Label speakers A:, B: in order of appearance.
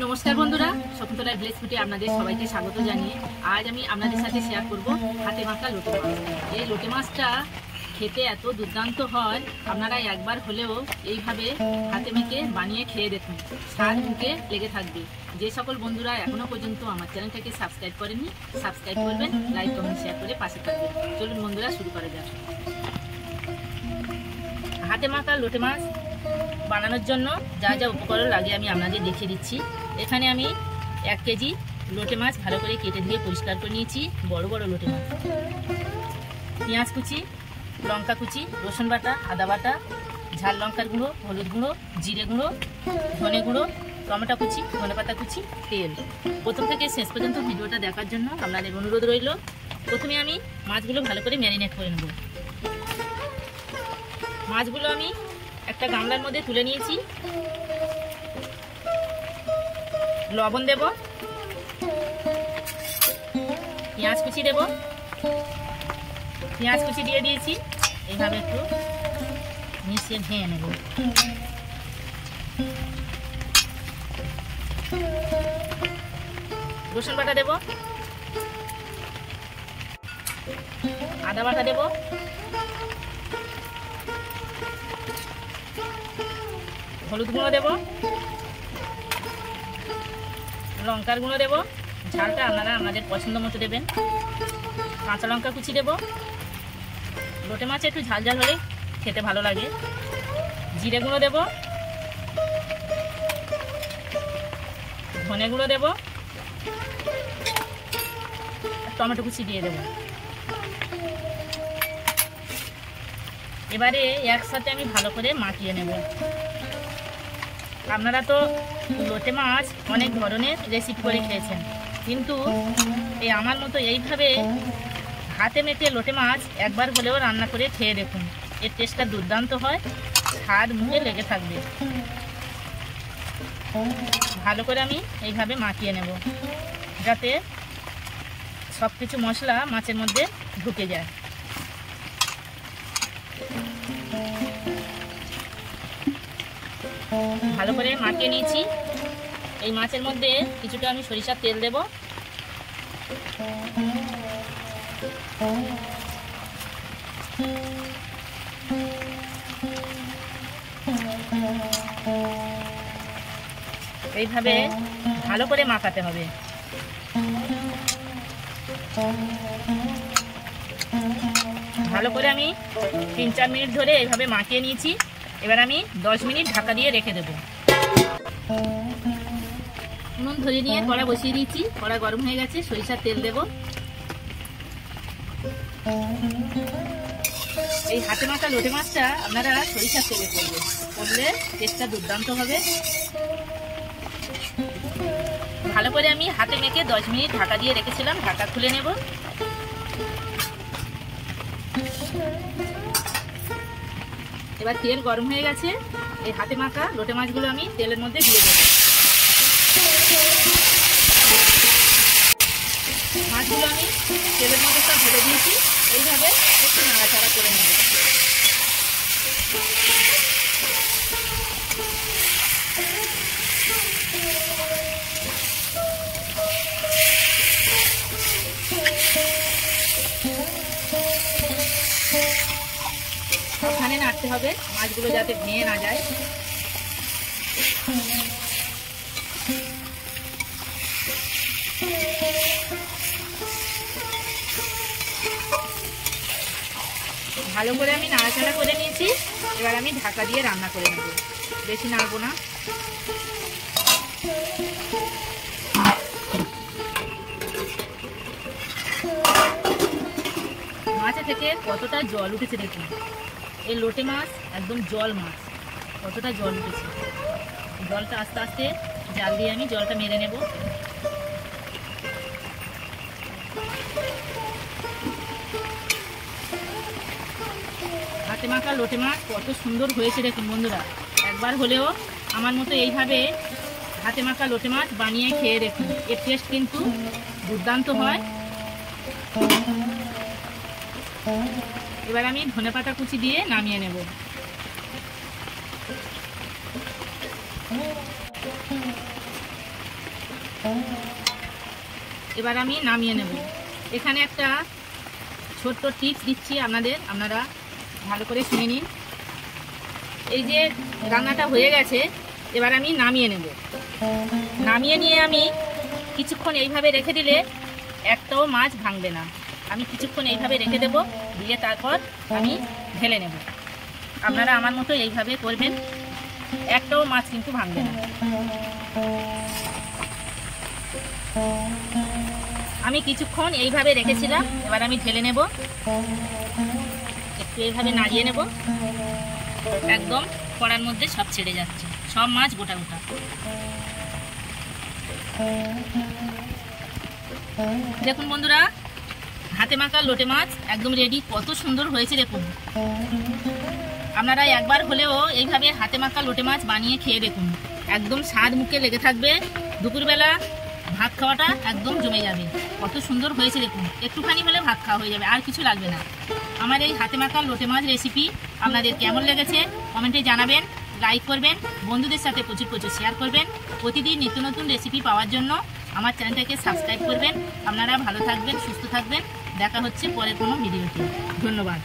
A: নমস্কার বন্ধুরা, শকুন্তলা ভিলেজ ফুডে আপনাদের সবাইকে স্বাগত জানিয়ে আজ আমি আপনাদের সাথে শেয়ার করব হাতে মাখা লোটে মাছ। এই লোটে মাছটা খেতে এত দুর্দান্ত হয়, আপনারা একবার হলেও এইভাবে হাতে মেখে বানিয়ে খেয়ে দেখুন, স্বাদ মুখে লেগে থাকবে। যে সকল বন্ধুরা এখনো পর্যন্ত আমার চ্যানেলটাকে সাবস্ক্রাইব করেননি, সাবস্ক্রাইব করবেন, লাইক কমেন্ট শেয়ার করে পাশে থাকবেন। চলুন বন্ধুরা, শুরু করা যাক। হাতে মাখা লোটে মাছ বানানোর জন্য যা যা উপকরণ লাগে আমি আপনাদের দেখিয়ে দিচ্ছি। এখানে আমি 1 কেজি লোটে মাছ ভালো করে কেটে ধুয়ে পরিষ্কার করে নিয়েছি, বড় বড় লোটে মাছ। পেঁয়াজ কুচি, লঙ্কা কুচি, রসুন বাটা, আদা বাটা, ঝাল লঙ্কার গুঁড়ো, হলুদ গুঁড়ো, জিরে গুঁড়ো, ধনে গুঁড়ো, টমেটো কুচি, ধনেপাতা কুচি, তেল। প্রথম থেকে শেষ পর্যন্ত ভিডিওটা দেখার জন্য আপনাদের অনুরোধ রইল। প্রথমে আমি মাছগুলো ভালো করে ম্যারিনেট করে নেব। মাছগুলো আমি একটা গামলার মধ্যে তুলে নিয়েছি। লবণ দেব, পেঁয়াজ কুচি দেব, পেঁয়াজ কুচি দিয়ে দিয়েছি। এইভাবে একটু মিশিয়ে ভেঙে নেব। রসুন বাটা দেব, আদা বাটা দেব, হলুদ গুঁড়ো দেব, লঙ্কার গুঁড়ো দেব, ঝালটা আপনারা আপনাদের পছন্দ মতো দেবেন। কাঁচা লঙ্কা কুচি দেব, লোটে মাছ একটু ঝাল ঝাল হলে খেতে ভালো লাগে। জিরে গুঁড়ো দেব, ধনে গুঁড়ো দেব, টমেটো কুচি দিয়ে দেব। এবারে একসাথে আমি ভালো করে মাখিয়ে নেব। আপনারা তো লোটে মাছ অনেক ধরনের রেসিপি করে খেয়েছেন, কিন্তু আমার মতো এইভাবে হাতে মেখে লোটে মাছ একবার হলেও রান্না করে খেয়ে দেখুন। এর টেস্টটা দুর্দান্ত হয়, স্বাদ মুখে লেগে থাকবে। ভালো করে আমি এইভাবে মাখিয়ে নেব, যাতে সব কিছু মশলা মাছের মধ্যে ঢুকে যায়। ভালো করে মাখিয়ে নিয়েছি। এই মাছের মধ্যে কিছুটা আমি সরিষার তেল দেব। এইভাবে ভালো করে মাখাতে হবে। ভালো করে আমি 3-4 মিনিট ধরে এইভাবে মাখিয়ে নিয়েছি। এবার আমি 10 মিনিট ঢাকা দিয়ে রেখে দেব। নুন ধরে নিয়ে কড়া বসিয়ে দিয়েছি, কড়া গরম হয়ে গেছে। সরিষার তেল দেব। এই হাতে মাখা লোটে মাছটা আপনারা সরিষার তেলে করবেন, করলে টেস্টটা দুর্দান্ত হবে। ভালো করে আমি হাতে মেখে 10 মিনিট ঢাকা দিয়ে রেখেছিলাম, ঢাকা খুলে নেব। এবার তেল গরম হয়ে গেছে। এই হাতে মাখা লোটে মাছগুলো আমি তেলের মধ্যে দিয়ে দেব। মাছগুলো আমি তেলের মধ্যে সব ঢেলে দিয়েছি। এইভাবে একটু নাড়াচাড়া করে নেব। সাবধানে নাড়তে হবে, মাছগুলো যাতে ভেঙে না যায়। ভালো করে আমি নাড়াচাড়া করে নিয়েছি। এবার আমি ঢাকা দিয়ে রান্না করে নেব, বেশি নাড়বো না। মাছে থেকে কতটা জল উঠেছে দেখুন। এই লোটে মাছ একদম জল মাছ, কতটা জল উঠেছে। জলটা আস্তে আস্তে জাল দিয়ে আমি জলটা মেরে নেব। হাতে মাখা লোটে মাছ কত সুন্দর হয়েছে দেখুন বন্ধুরা। একবার হলেও আমার মতো এইভাবে হাতে মাখা লোটে মাছ বানিয়ে খেয়ে দেখুন, এর টেস্ট কিন্তু দুর্দান্ত হয়। এবার আমি ধনেপাতা কুচি দিয়ে নামিয়ে নেব। এবার আমি নামিয়ে নেব। এখানে একটা ছোট্ট টিপস দিচ্ছি আপনারা ভালো করে শুনে নিন। এই যে রান্নাটা হয়ে গেছে, এবার আমি নামিয়ে নেব। নামিয়ে নিয়ে আমি কিছুক্ষণ এইভাবে রেখে দিলে একটাও মাছ ভাঙবে না। আমি কিছুক্ষণ এইভাবে রেখে দেব, দিয়ে তারপর আমি ঢেলে নেব। আপনারা আমার মতো এইভাবে করবেন, একটাও মাছ কিন্তু ভাঙবে না। আমি কিছুক্ষণ এইভাবে রেখেছিলাম, এবার আমি ঢেলে নেব। একটু এইভাবে নাড়িয়ে নেব, একদম কড়ার মধ্যে সব ছেড়ে যাচ্ছে, সব মাছ গোটা গোটা। দেখুন বন্ধুরা, হাতে মাখা লোটে মাছ একদম রেডি। কত সুন্দর হয়েছে দেখুন। আপনারা একবার হলেও এইভাবে হাতে মাখা লোটে মাছ বানিয়ে খেয়ে দেখুন, একদম স্বাদ মুখে লেগে থাকবে। দুপুরবেলা ভাত খাওয়াটা একদম জমে যাবে। কত সুন্দর হয়েছে দেখুন, একটুখানি হলে ভাত খাওয়া হয়ে যাবে, আর কিছু লাগবে না। আমার এই হাতে মাখা লোটে মাছ রেসিপি আপনাদের কেমন লেগেছে কমেন্টে জানাবেন, লাইক করবেন, বন্ধুদের সাথে প্রচুর প্রচুর শেয়ার করবেন। প্রতিদিন নিত্য নতুন রেসিপি পাওয়ার জন্য আমার চ্যানেলটাকে সাবস্ক্রাইব করবেন। আপনারা ভালো থাকবেন, সুস্থ থাকবেন। দেখা হচ্ছে পরের কোনো ভিডিওতে। ধন্যবাদ।